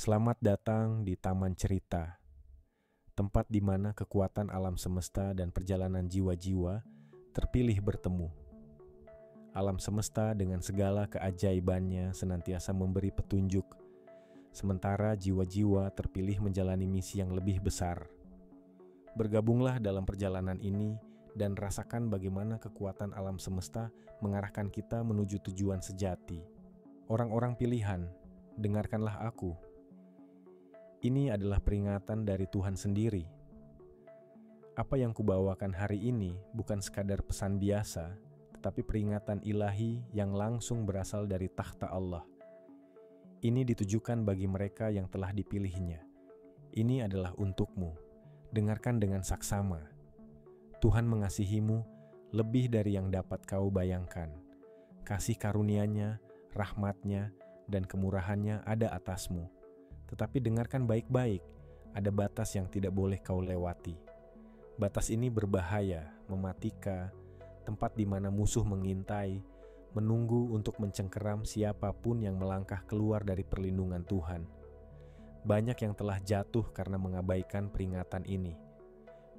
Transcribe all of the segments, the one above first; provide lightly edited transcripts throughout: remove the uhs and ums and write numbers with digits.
Selamat datang di Taman Cerita, tempat di mana kekuatan alam semesta dan perjalanan jiwa-jiwa terpilih bertemu. Alam semesta dengan segala keajaibannya senantiasa memberi petunjuk, sementara jiwa-jiwa terpilih menjalani misi yang lebih besar. Bergabunglah dalam perjalanan ini dan rasakan bagaimana kekuatan alam semesta mengarahkan kita menuju tujuan sejati. Orang-orang pilihan, dengarkanlah aku. Ini adalah peringatan dari Tuhan sendiri. Apa yang kubawakan hari ini bukan sekadar pesan biasa, tetapi peringatan ilahi yang langsung berasal dari takhta Allah. Ini ditujukan bagi mereka yang telah dipilihnya. Ini adalah untukmu. Dengarkan dengan saksama. Tuhan mengasihimu lebih dari yang dapat kau bayangkan. Kasih karunia-Nya, rahmat-Nya, dan kemurahan-Nya ada atasmu. Tetapi dengarkan baik-baik, ada batas yang tidak boleh kau lewati. Batas ini berbahaya, mematikan, tempat di mana musuh mengintai, menunggu untuk mencengkeram siapapun yang melangkah keluar dari perlindungan Tuhan. Banyak yang telah jatuh karena mengabaikan peringatan ini.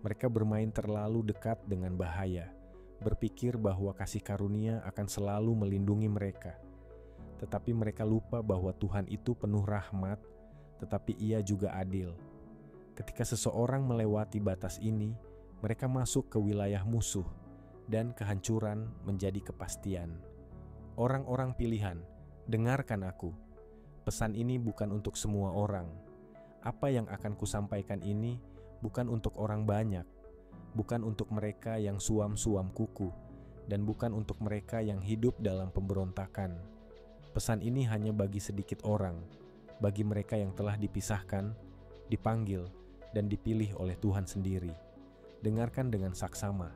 Mereka bermain terlalu dekat dengan bahaya, berpikir bahwa kasih karunia akan selalu melindungi mereka. Tetapi mereka lupa bahwa Tuhan itu penuh rahmat, tetapi Ia juga adil. Ketika seseorang melewati batas ini, mereka masuk ke wilayah musuh, dan kehancuran menjadi kepastian. Orang-orang pilihan, dengarkan aku. Pesan ini bukan untuk semua orang. Apa yang akan kusampaikan ini bukan untuk orang banyak, bukan untuk mereka yang suam-suam kuku, dan bukan untuk mereka yang hidup dalam pemberontakan. Pesan ini hanya bagi sedikit orang, bagi mereka yang telah dipisahkan, dipanggil, dan dipilih oleh Tuhan sendiri. Dengarkan dengan saksama.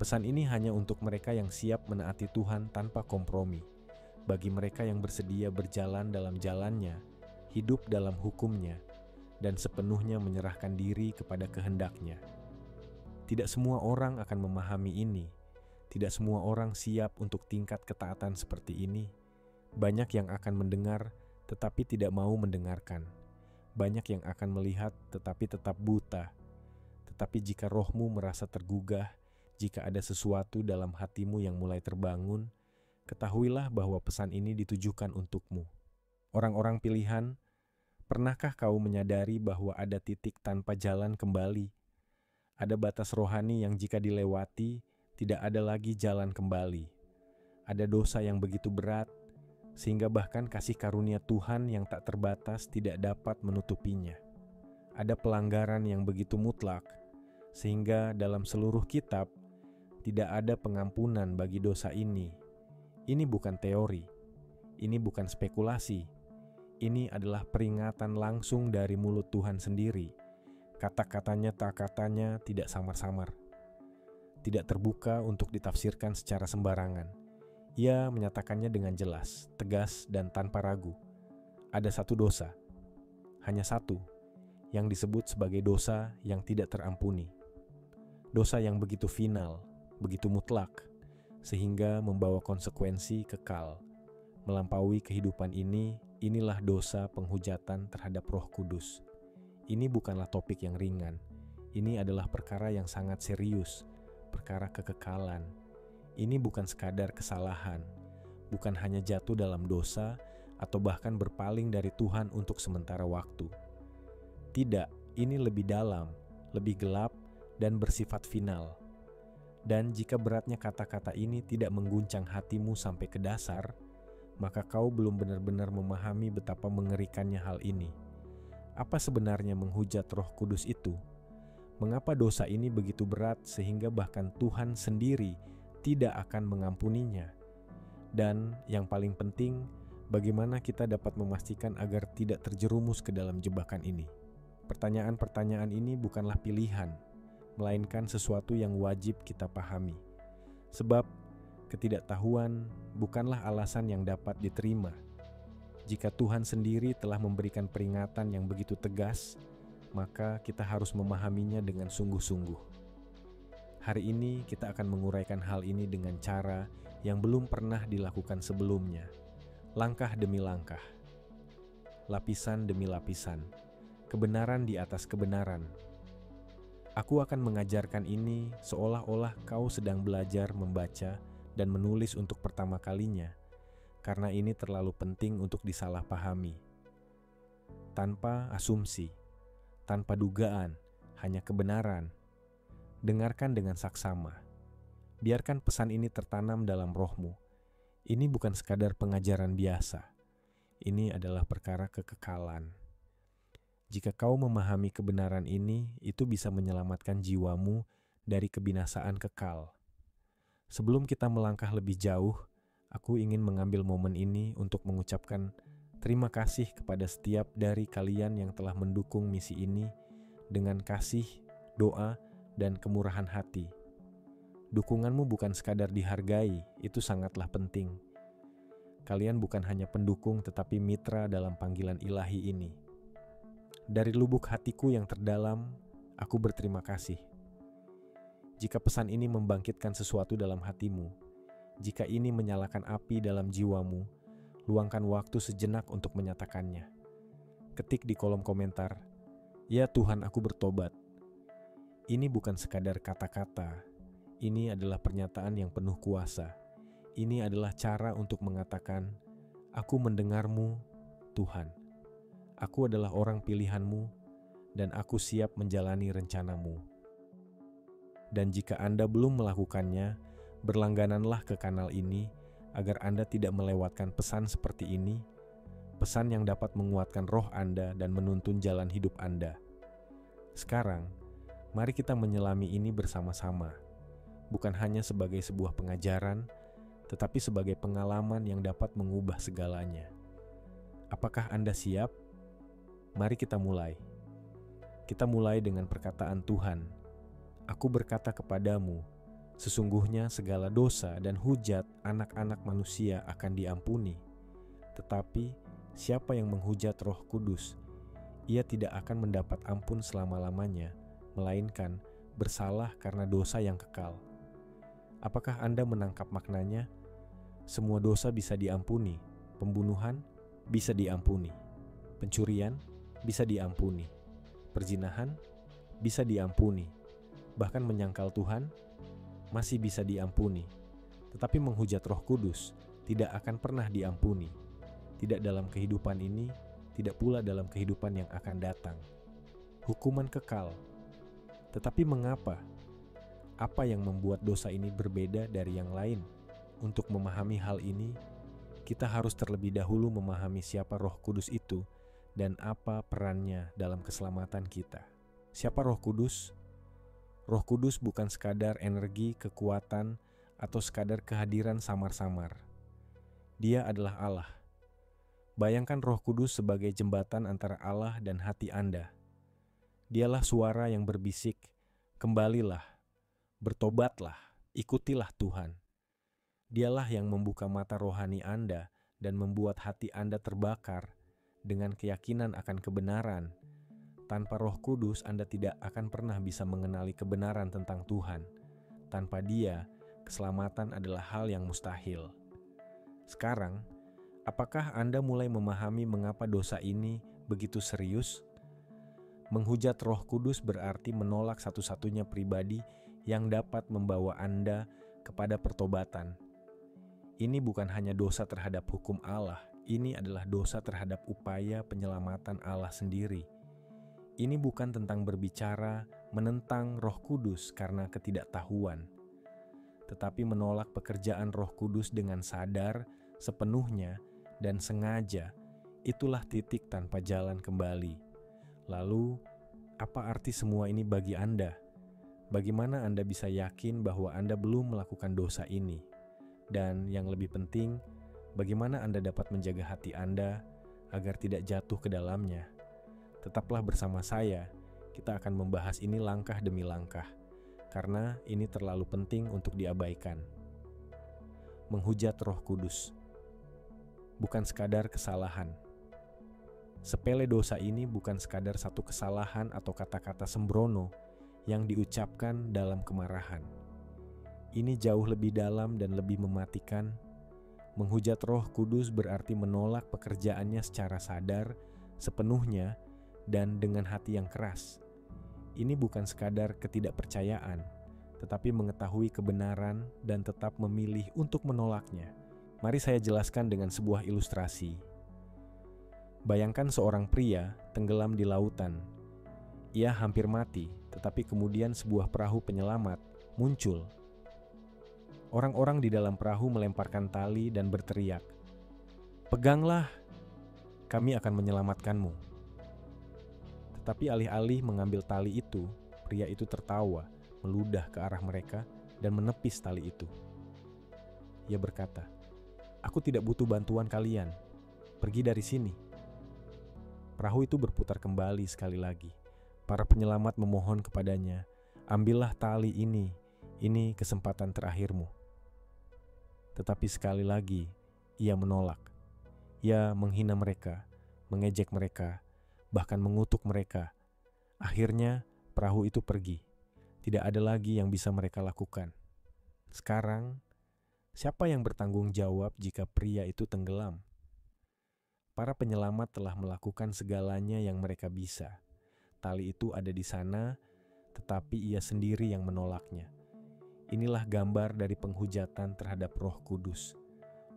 Pesan ini hanya untuk mereka yang siap menaati Tuhan tanpa kompromi, bagi mereka yang bersedia berjalan dalam jalan-Nya, hidup dalam hukum-Nya, dan sepenuhnya menyerahkan diri kepada kehendak-Nya. Tidak semua orang akan memahami ini. Tidak semua orang siap untuk tingkat ketaatan seperti ini. Banyak yang akan mendengar tetapi tidak mau mendengarkan. Banyak yang akan melihat tetapi tetap buta. Tetapi jika rohmu merasa tergugah, jika ada sesuatu dalam hatimu yang mulai terbangun, ketahuilah bahwa pesan ini ditujukan untukmu. Orang-orang pilihan, pernahkah kau menyadari bahwa ada titik tanpa jalan kembali? Ada batas rohani yang jika dilewati, tidak ada lagi jalan kembali. Ada dosa yang begitu berat, sehingga bahkan kasih karunia Tuhan yang tak terbatas tidak dapat menutupinya. Ada pelanggaran yang begitu mutlak, sehingga dalam seluruh kitab tidak ada pengampunan bagi dosa ini. Ini bukan teori, ini bukan spekulasi, ini adalah peringatan langsung dari mulut Tuhan sendiri. Kata-katanya tak katanya tidak samar-samar, tidak terbuka untuk ditafsirkan secara sembarangan. Ia menyatakannya dengan jelas, tegas, dan tanpa ragu. Ada satu dosa, hanya satu, yang disebut sebagai dosa yang tidak terampuni. Dosa yang begitu final, begitu mutlak, sehingga membawa konsekuensi kekal. Melampaui kehidupan ini, inilah dosa penghujatan terhadap Roh Kudus. Ini bukanlah topik yang ringan. Ini adalah perkara yang sangat serius, perkara kekekalan. Ini bukan sekadar kesalahan, bukan hanya jatuh dalam dosa atau bahkan berpaling dari Tuhan untuk sementara waktu. Tidak, ini lebih dalam, lebih gelap, dan bersifat final. Dan jika beratnya kata-kata ini tidak mengguncang hatimu sampai ke dasar, maka kau belum benar-benar memahami betapa mengerikannya hal ini. Apa sebenarnya menghujat Roh Kudus itu? Mengapa dosa ini begitu berat sehingga bahkan Tuhan sendiri tidak akan mengampuninya? Dan yang paling penting, bagaimana kita dapat memastikan agar tidak terjerumus ke dalam jebakan ini? Pertanyaan-pertanyaan ini bukanlah pilihan, melainkan sesuatu yang wajib kita pahami. Sebab ketidaktahuan bukanlah alasan yang dapat diterima. Jika Tuhan sendiri telah memberikan peringatan yang begitu tegas, maka kita harus memahaminya dengan sungguh-sungguh. Hari ini kita akan menguraikan hal ini dengan cara yang belum pernah dilakukan sebelumnya, langkah demi langkah. lapisan demi lapisan, kebenaran di atas kebenaran. Aku akan mengajarkan ini seolah-olah kau sedang belajar membaca dan menulis untuk pertama kalinya, karena ini terlalu penting untuk disalahpahami. Tanpa asumsi, tanpa dugaan, hanya kebenaran. Dengarkan dengan saksama. Biarkan pesan ini tertanam dalam rohmu. Ini bukan sekadar pengajaran biasa. Ini adalah perkara kekekalan. Jika kau memahami kebenaran ini, itu bisa menyelamatkan jiwamu dari kebinasaan kekal. Sebelum kita melangkah lebih jauh, aku ingin mengambil momen ini untuk mengucapkan terima kasih kepada setiap dari kalian yang telah mendukung misi ini dengan kasih, doa, dan kemurahan hati. Dukunganmu bukan sekadar dihargai, itu sangatlah penting. Kalian bukan hanya pendukung tetapi mitra dalam panggilan ilahi ini. Dari lubuk hatiku yang terdalam, aku berterima kasih. Jika pesan ini membangkitkan sesuatu dalam hatimu, jika ini menyalakan api dalam jiwamu, luangkan waktu sejenak untuk menyatakannya. Ketik di kolom komentar, "Ya Tuhan, aku bertobat." Ini bukan sekadar kata-kata. Ini adalah pernyataan yang penuh kuasa. Ini adalah cara untuk mengatakan, "Aku mendengarmu, Tuhan. Aku adalah orang pilihanmu, dan aku siap menjalani rencanamu." Dan jika Anda belum melakukannya, berlanggananlah ke kanal ini agar Anda tidak melewatkan pesan seperti ini, pesan yang dapat menguatkan roh Anda dan menuntun jalan hidup Anda. Sekarang, mari kita menyelami ini bersama-sama. Bukan hanya sebagai sebuah pengajaran, tetapi sebagai pengalaman yang dapat mengubah segalanya. Apakah Anda siap? Mari kita mulai. Kita mulai dengan perkataan Tuhan. "Aku berkata kepadamu, sesungguhnya segala dosa dan hujat anak-anak manusia akan diampuni. Tetapi siapa yang menghujat Roh Kudus, ia tidak akan mendapat ampun selama-lamanya, melainkan bersalah karena dosa yang kekal." Apakah Anda menangkap maknanya? Semua dosa bisa diampuni. Pembunuhan bisa diampuni. Pencurian bisa diampuni. Perzinahan bisa diampuni. Bahkan menyangkal Tuhan masih bisa diampuni. Tetapi menghujat Roh Kudus tidak akan pernah diampuni. Tidak dalam kehidupan ini, tidak pula dalam kehidupan yang akan datang. Hukuman kekal. Tetapi mengapa? Apa yang membuat dosa ini berbeda dari yang lain? Untuk memahami hal ini, kita harus terlebih dahulu memahami siapa Roh Kudus itu dan apa perannya dalam keselamatan kita. Siapa Roh Kudus? Roh Kudus bukan sekadar energi, kekuatan, atau sekadar kehadiran samar-samar. Dia adalah Allah. Bayangkan Roh Kudus sebagai jembatan antara Allah dan hati Anda. Dialah suara yang berbisik, "Kembalilah, bertobatlah, ikutilah Tuhan." Dialah yang membuka mata rohani Anda dan membuat hati Anda terbakar dengan keyakinan akan kebenaran. Tanpa Roh Kudus, Anda tidak akan pernah bisa mengenali kebenaran tentang Tuhan. Tanpa Dia, keselamatan adalah hal yang mustahil. Sekarang, apakah Anda mulai memahami mengapa dosa ini begitu serius? Menghujat Roh Kudus berarti menolak satu-satunya pribadi yang dapat membawa Anda kepada pertobatan. Ini bukan hanya dosa terhadap hukum Allah, ini adalah dosa terhadap upaya penyelamatan Allah sendiri. Ini bukan tentang berbicara menentang Roh Kudus karena ketidaktahuan, tetapi menolak pekerjaan Roh Kudus dengan sadar, sepenuhnya, dan sengaja. Itulah titik tanpa jalan kembali. Lalu, apa arti semua ini bagi Anda? Bagaimana Anda bisa yakin bahwa Anda belum melakukan dosa ini? Dan yang lebih penting, bagaimana Anda dapat menjaga hati Anda agar tidak jatuh ke dalamnya? Tetaplah bersama saya, kita akan membahas ini langkah demi langkah, karena ini terlalu penting untuk diabaikan. Menghujat Roh Kudus bukan sekadar kesalahan. Sepele dosa ini bukan sekadar satu kesalahan atau kata-kata sembrono yang diucapkan dalam kemarahan. Ini jauh lebih dalam dan lebih mematikan. Menghujat Roh Kudus berarti menolak pekerjaannya secara sadar sepenuhnya, dan dengan hati yang keras. Ini bukan sekadar ketidakpercayaan, tetapi mengetahui kebenaran dan tetap memilih untuk menolaknya. Mari saya jelaskan dengan sebuah ilustrasi. Bayangkan seorang pria tenggelam di lautan. Ia hampir mati, tetapi kemudian sebuah perahu penyelamat muncul. Orang-orang di dalam perahu melemparkan tali dan berteriak, "Peganglah, kami akan menyelamatkanmu." Tetapi alih-alih mengambil tali itu, pria itu tertawa, meludah ke arah mereka dan menepis tali itu. Ia berkata, "Aku tidak butuh bantuan kalian, pergi dari sini." Perahu itu berputar kembali sekali lagi. Para penyelamat memohon kepadanya, "Ambillah tali ini kesempatan terakhirmu." Tetapi sekali lagi, ia menolak. Ia menghina mereka, mengejek mereka, bahkan mengutuk mereka. Akhirnya, perahu itu pergi. Tidak ada lagi yang bisa mereka lakukan. Sekarang, siapa yang bertanggung jawab jika pria itu tenggelam? Para penyelamat telah melakukan segalanya yang mereka bisa. Tali itu ada di sana, tetapi ia sendiri yang menolaknya. Inilah gambar dari penghujatan terhadap Roh Kudus.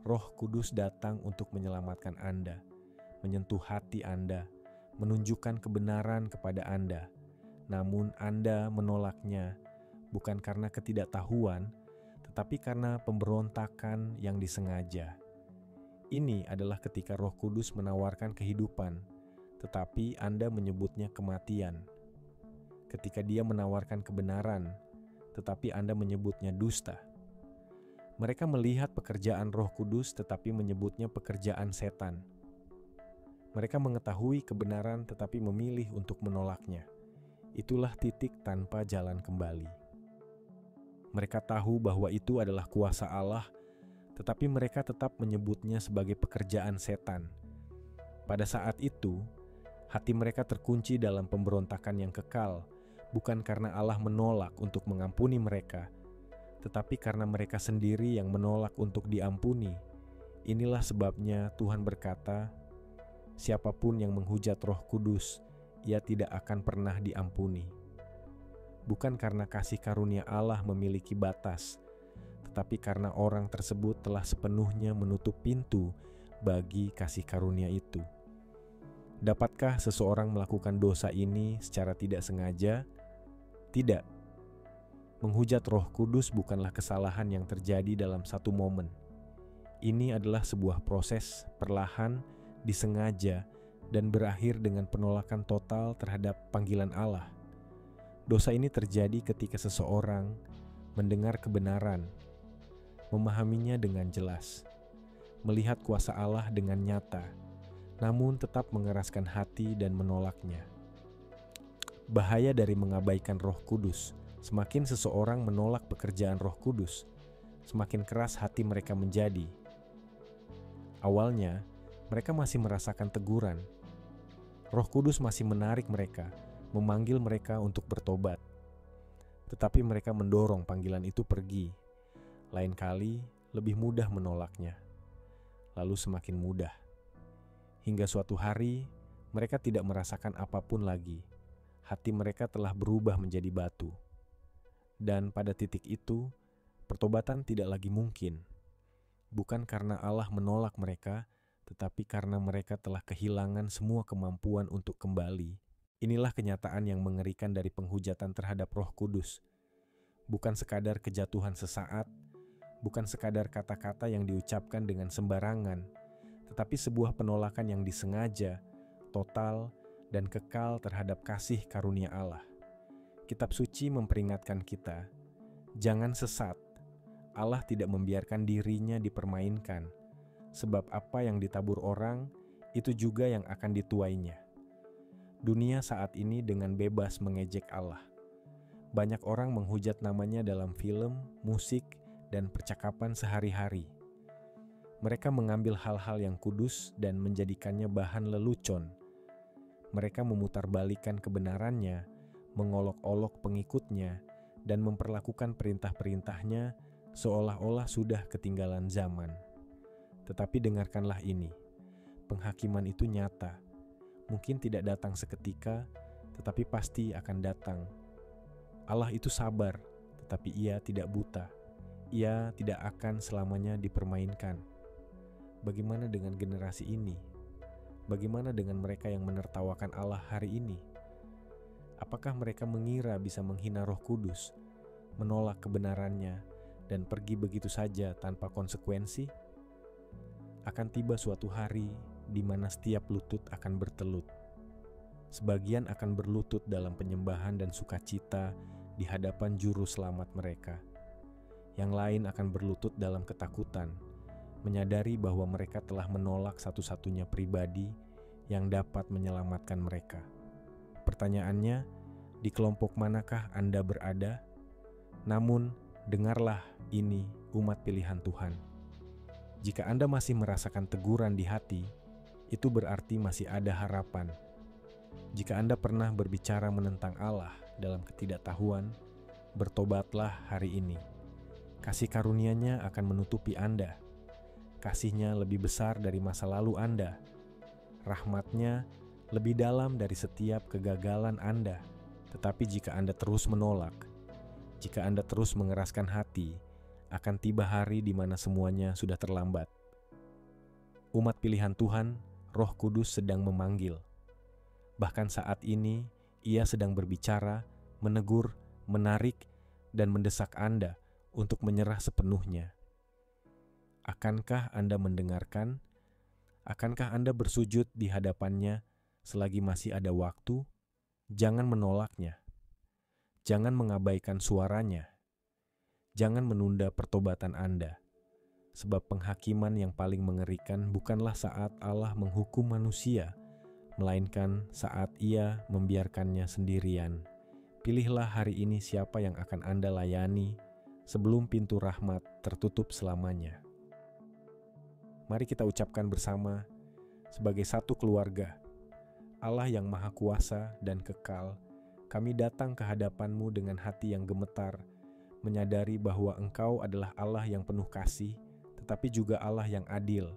Roh Kudus datang untuk menyelamatkan Anda, menyentuh hati Anda, menunjukkan kebenaran kepada Anda. Namun Anda menolaknya bukan karena ketidaktahuan, tetapi karena pemberontakan yang disengaja. Ini adalah ketika Roh Kudus menawarkan kehidupan, tetapi Anda menyebutnya kematian. Ketika Dia menawarkan kebenaran, tetapi Anda menyebutnya dusta. Mereka melihat pekerjaan Roh Kudus tetapi menyebutnya pekerjaan setan. Mereka mengetahui kebenaran tetapi memilih untuk menolaknya. Itulah titik tanpa jalan kembali. Mereka tahu bahwa itu adalah kuasa Allah, tetapi mereka tetap menyebutnya sebagai pekerjaan setan. Pada saat itu, hati mereka terkunci dalam pemberontakan yang kekal, bukan karena Allah menolak untuk mengampuni mereka, tetapi karena mereka sendiri yang menolak untuk diampuni. Inilah sebabnya Tuhan berkata, "Siapapun yang menghujat Roh Kudus, ia tidak akan pernah diampuni." Bukan karena kasih karunia Allah memiliki batas, tetapi karena orang tersebut telah sepenuhnya menutup pintu bagi kasih karunia itu. Dapatkah seseorang melakukan dosa ini secara tidak sengaja? Tidak. Menghujat Roh Kudus bukanlah kesalahan yang terjadi dalam satu momen. Ini adalah sebuah proses perlahan, disengaja, dan berakhir dengan penolakan total terhadap panggilan Allah. Dosa ini terjadi ketika seseorang mendengar kebenaran, memahaminya dengan jelas, melihat kuasa Allah dengan nyata, namun tetap mengeraskan hati dan menolaknya. Bahaya dari mengabaikan Roh Kudus, semakin seseorang menolak pekerjaan Roh Kudus, semakin keras hati mereka menjadi. Awalnya, mereka masih merasakan teguran. Roh Kudus masih menarik mereka, memanggil mereka untuk bertobat. Tetapi mereka mendorong panggilan itu pergi. Lain kali, lebih mudah menolaknya. Lalu semakin mudah. Hingga suatu hari, mereka tidak merasakan apapun lagi. Hati mereka telah berubah menjadi batu. Dan pada titik itu, pertobatan tidak lagi mungkin. Bukan karena Allah menolak mereka, tetapi karena mereka telah kehilangan semua kemampuan untuk kembali. Inilah kenyataan yang mengerikan dari penghujatan terhadap Roh Kudus. Bukan sekadar kejatuhan sesaat, bukan sekadar kata-kata yang diucapkan dengan sembarangan, tetapi sebuah penolakan yang disengaja, total, dan kekal terhadap kasih karunia Allah. Kitab suci memperingatkan kita, jangan sesat. Allah tidak membiarkan dirinya dipermainkan, sebab apa yang ditabur orang, itu juga yang akan dituainya. Dunia saat ini dengan bebas mengejek Allah. Banyak orang menghujat namanya dalam film, musik, dan percakapan sehari-hari. Mereka mengambil hal-hal yang kudus dan menjadikannya bahan lelucon. Mereka memutarbalikkan kebenarannya, mengolok-olok pengikutnya, dan memperlakukan perintah-perintahnya seolah-olah sudah ketinggalan zaman. Tetapi dengarkanlah ini, penghakiman itu nyata. mungkin tidak datang seketika, tetapi pasti akan datang. Allah itu sabar, tetapi Ia tidak buta. Ia tidak akan selamanya dipermainkan. Bagaimana dengan generasi ini? Bagaimana dengan mereka yang menertawakan Allah hari ini? Apakah mereka mengira bisa menghina Roh Kudus, menolak kebenarannya, dan pergi begitu saja tanpa konsekuensi? Akan tiba suatu hari di mana setiap lutut akan bertelut. Sebagian akan berlutut dalam penyembahan dan sukacita di hadapan juru selamat mereka. Yang lain akan berlutut dalam ketakutan, menyadari bahwa mereka telah menolak satu-satunya pribadi yang dapat menyelamatkan mereka. Pertanyaannya, di kelompok manakah Anda berada? Namun, dengarlah ini umat pilihan Tuhan. Jika Anda masih merasakan teguran di hati, itu berarti masih ada harapan. Jika Anda pernah berbicara menentang Allah dalam ketidaktahuan, bertobatlah hari ini. Kasih karunia-Nya akan menutupi Anda. Kasih-Nya lebih besar dari masa lalu Anda. Rahmat-Nya lebih dalam dari setiap kegagalan Anda. Tetapi jika Anda terus menolak, jika Anda terus mengeraskan hati, akan tiba hari di mana semuanya sudah terlambat. Umat pilihan Tuhan, Roh Kudus sedang memanggil. Bahkan saat ini, Ia sedang berbicara, menegur, menarik, dan mendesak Anda untuk menyerah sepenuhnya. Akankah Anda mendengarkan? Akankah Anda bersujud di hadapan-Nya selagi masih ada waktu? Jangan menolaknya. Jangan mengabaikan suaranya. Jangan menunda pertobatan Anda. Sebab penghakiman yang paling mengerikan bukanlah saat Allah menghukum manusia, melainkan saat Ia membiarkannya sendirian. Pilihlah hari ini siapa yang akan Anda layani sebelum pintu rahmat tertutup selamanya. Mari kita ucapkan bersama sebagai satu keluarga. Allah yang Maha Kuasa dan kekal, kami datang ke hadapan-Mu dengan hati yang gemetar, menyadari bahwa Engkau adalah Allah yang penuh kasih, tetapi juga Allah yang adil.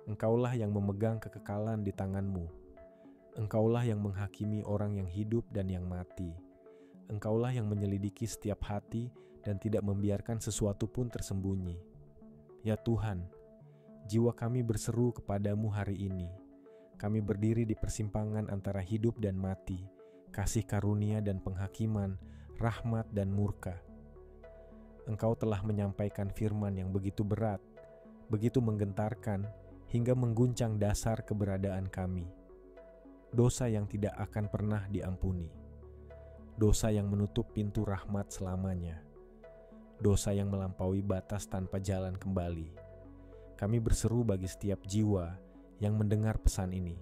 Engkaulah yang memegang kekekalan di tangan-Mu. Engkaulah yang menghakimi orang yang hidup dan yang mati. Engkaulah yang menyelidiki setiap hati dan tidak membiarkan sesuatu pun tersembunyi. Ya Tuhan, jiwa kami berseru kepadamu hari ini. Kami berdiri di persimpangan antara hidup dan mati, kasih karunia dan penghakiman, rahmat dan murka. Engkau telah menyampaikan firman yang begitu berat, begitu menggentarkan, hingga mengguncang dasar keberadaan kami. Dosa yang tidak akan pernah diampuni. Dosa yang menutup pintu rahmat selamanya. Dosa yang melampaui batas tanpa jalan kembali. Kami berseru bagi setiap jiwa yang mendengar pesan ini.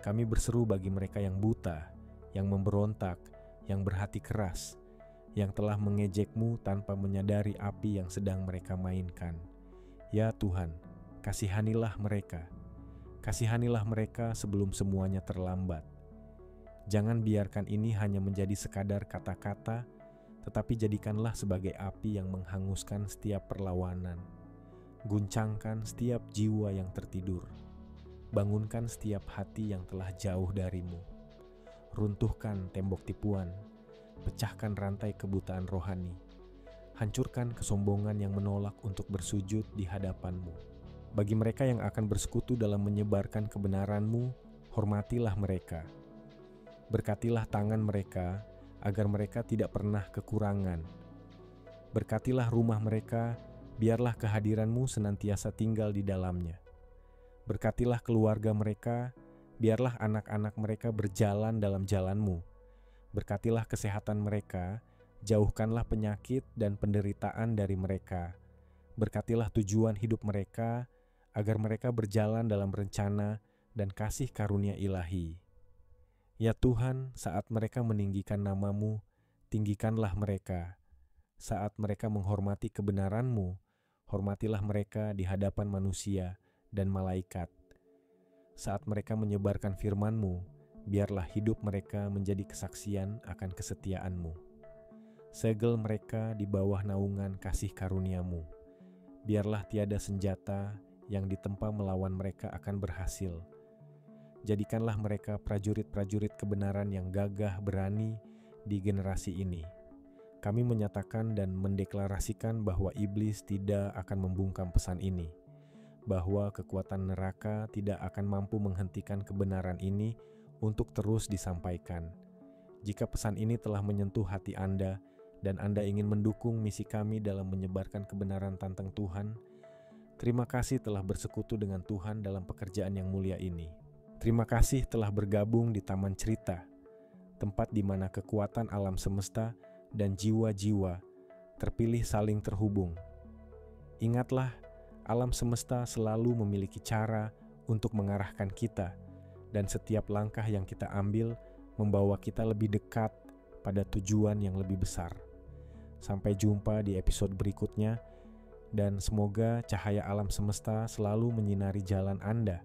Kami berseru bagi mereka yang buta, yang memberontak, yang berhati keras, yang telah mengejek-Mu tanpa menyadari api yang sedang mereka mainkan. Ya Tuhan, kasihanilah mereka. Kasihanilah mereka sebelum semuanya terlambat. Jangan biarkan ini hanya menjadi sekadar kata-kata, tetapi jadikanlah sebagai api yang menghanguskan setiap perlawanan. Guncangkan setiap jiwa yang tertidur. Bangunkan setiap hati yang telah jauh dari-Mu. Runtuhkan tembok tipuan. Pecahkan rantai kebutaan rohani. Hancurkan kesombongan yang menolak untuk bersujud di hadapan-Mu. Bagi mereka yang akan bersekutu dalam menyebarkan kebenaran-Mu, hormatilah mereka. Berkatilah tangan mereka, agar mereka tidak pernah kekurangan. Berkatilah rumah mereka, biarlah kehadiran-Mu senantiasa tinggal di dalamnya. Berkatilah keluarga mereka, biarlah anak-anak mereka berjalan dalam jalan-Mu. Berkatilah kesehatan mereka, jauhkanlah penyakit dan penderitaan dari mereka. Berkatilah tujuan hidup mereka, agar mereka berjalan dalam rencana dan kasih karunia ilahi. Ya Tuhan, saat mereka meninggikan nama-Mu, tinggikanlah mereka. Saat mereka menghormati kebenaran-Mu, hormatilah mereka di hadapan manusia dan malaikat. Saat mereka menyebarkan firman-Mu, biarlah hidup mereka menjadi kesaksian akan kesetiaan-Mu. Segel mereka di bawah naungan kasih karunia-Mu. Biarlah tiada senjata yang ditempa melawan mereka akan berhasil. Jadikanlah mereka prajurit-prajurit kebenaran yang gagah berani di generasi ini. Kami menyatakan dan mendeklarasikan bahwa iblis tidak akan membungkam pesan ini, bahwa kekuatan neraka tidak akan mampu menghentikan kebenaran ini untuk terus disampaikan. Jika pesan ini telah menyentuh hati Anda dan Anda ingin mendukung misi kami dalam menyebarkan kebenaran tentang Tuhan, terima kasih telah bersekutu dengan Tuhan dalam pekerjaan yang mulia ini. Terima kasih telah bergabung di Taman Cerita, tempat di mana kekuatan alam semesta dan jiwa-jiwa terpilih saling terhubung. Ingatlah, alam semesta selalu memiliki cara untuk mengarahkan kita, dan setiap langkah yang kita ambil membawa kita lebih dekat pada tujuan yang lebih besar. Sampai jumpa di episode berikutnya, dan semoga cahaya alam semesta selalu menyinari jalan Anda